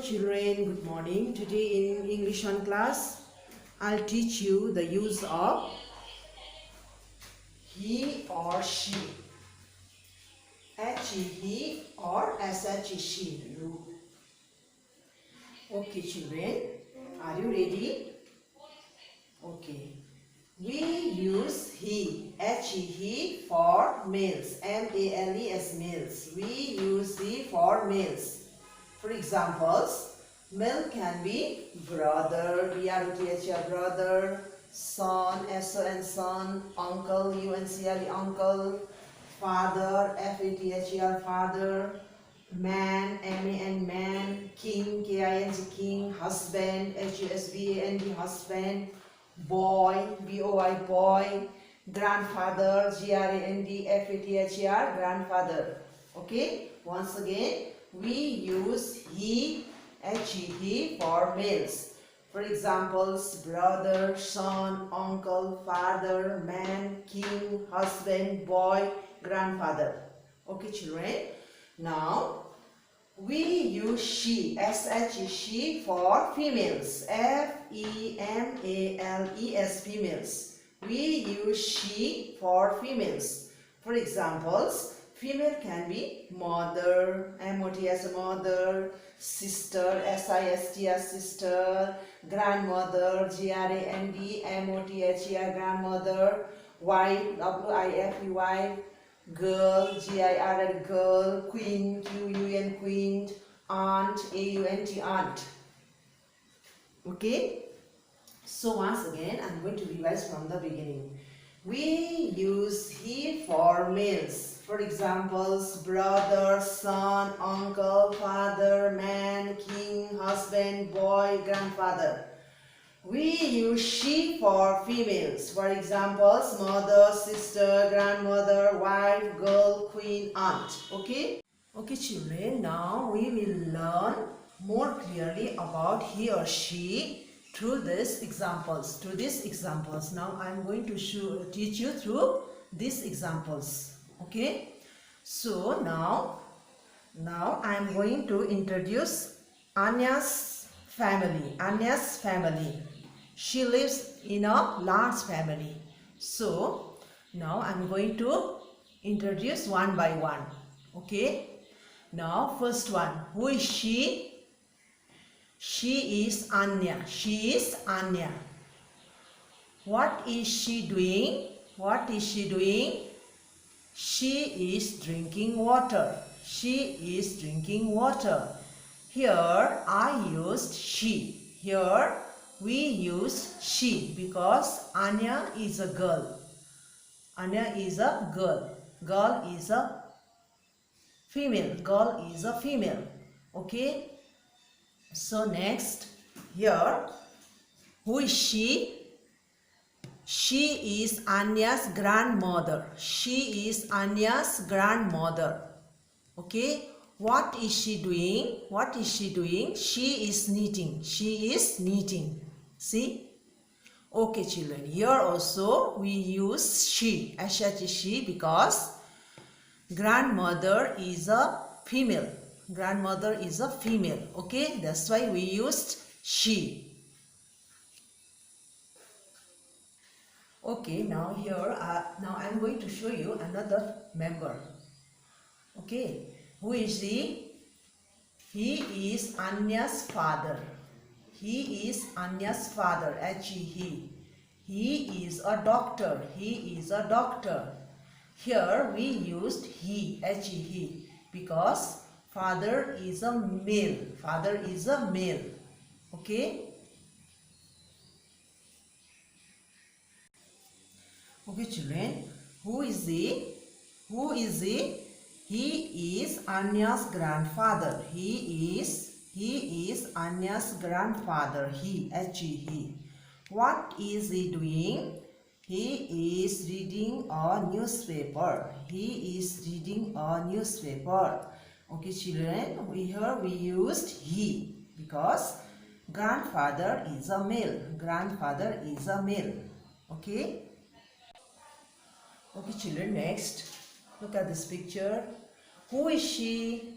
children, good morning. Today in English on class, I'll teach you the use of he or she. H-E, he or S-H-E, she. Okay children, are you ready? Okay. We use he, H-E, he for males, M-A-L-E-S, males. We use he for males. For examples, male can be brother, B-R-O-T-H-E-R, brother, son, S-O-N, son, uncle, U-N-C-L-E, uncle, father, F-A-T-H-E-R, father, man, M-A-N, man, king, K-I-N-G, king, husband, H-U-S-B-A-N-D, husband, boy, B-O-Y, boy, grandfather, G-R-A-N-D-F-A-T-H-E-R, grandfather. Okay, once again, we use he, H-E, he for males. For examples, brother, son, uncle, father, man, king, husband, boy, grandfather. Okay children, now we use she, S-H-E, she for females, F-E-M-A-L-E-S, females. We use she for females. For examples, female can be mother, M-O-T-S, mother, sister, S-I-S-T-R, sister, grandmother, G-R-A-N-D-M-O-T-H-E-R, grandmother, wife, W-I-F-E, wife, girl, G-I-R-L, girl, queen, Q-U-N, queen, aunt, A-U-N-T, aunt. Okay? So once again, I'm going to revise from the beginning. We use he for males. For examples, brother, son, uncle, father, man, king, husband, boy, grandfather. We use she for females. For examples, mother, sister, grandmother, wife, girl, queen, aunt. Okay? Okay children, now we will learn more clearly about he or she through these examples. Now I am going to teach you through these examples. Okay? So now I am going to introduce Anya's family. She lives in a large family. So now I am going to introduce one by one. Okay? Now first one, who is she? She is Anya. What is she doing? She is drinking water. Here I used she. Here we used she because Anya is a girl. Girl is a female. Okay? So next, here, who is she? She is Anya's grandmother. Okay? What is she doing? She is knitting. See? Okay children, here also we use she, S-H-E, she, because grandmother is a female. Okay? That's why we used she. Okay, now here, now I am going to show you another member. Okay, who is he? He is Anya's father. H-E, he. He is a doctor. Here we used he, H-E, he, because father is a male. Okay? Okay children, who is he? He is Anya's grandfather. He is Anya's grandfather. He, H-E, he. What is he doing? He is reading a newspaper. Okay children, here we used he because grandfather is a male. Okay? Okay children, next look at this picture. Who is she?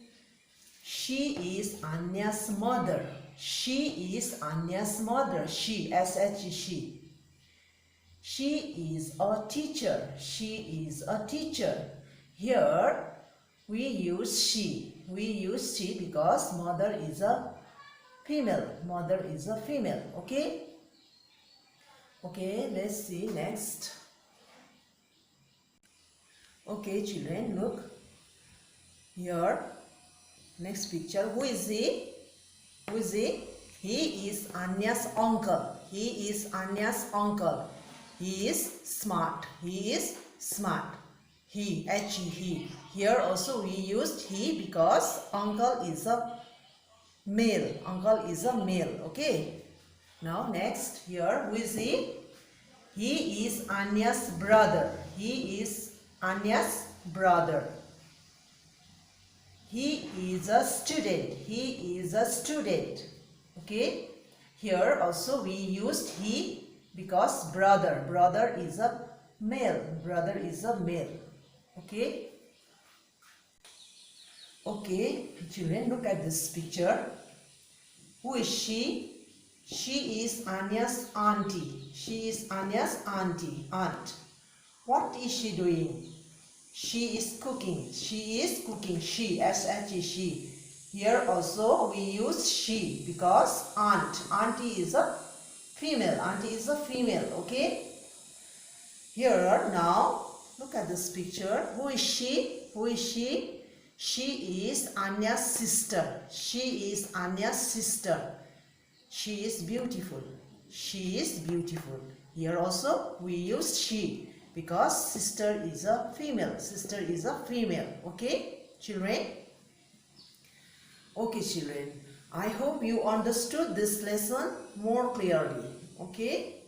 She is Anya's mother. She is Anya's mother. She, S-H-E, she. She is a teacher. She is a teacher. Here we use she. We use she because mother is a female. Mother is a female. Okay? Okay, let's see next. Okay, children, look. Here, next picture. Who is he? Who is he? He is Anya's uncle. He is Anya's uncle. He is smart. He is smart. He, H-E, he. Here also we used he because uncle is a male. Uncle is a male. Okay. Now next here, who is he? He is Anya's brother. He is Anya's brother. He is a student. He is a student. Okay. Here also we used he because brother. Brother is a male. Brother is a male. Okay. Okay, children, look at this picture. Who is she? She is Anya's auntie. She is Anya's aunt. What is she doing? She is cooking. She is cooking. She, S-H-E, she. Here also we use she because aunt. Auntie is a female. Auntie is a female. Okay. Here now, look at this picture. Who is she? Who is she? She is Anya's sister. She is Anya's sister. She is beautiful. She is beautiful. Here also we use she because sister is a female. Sister is a female. Okay, children? Okay, children. I hope you understood this lesson more clearly. Okay?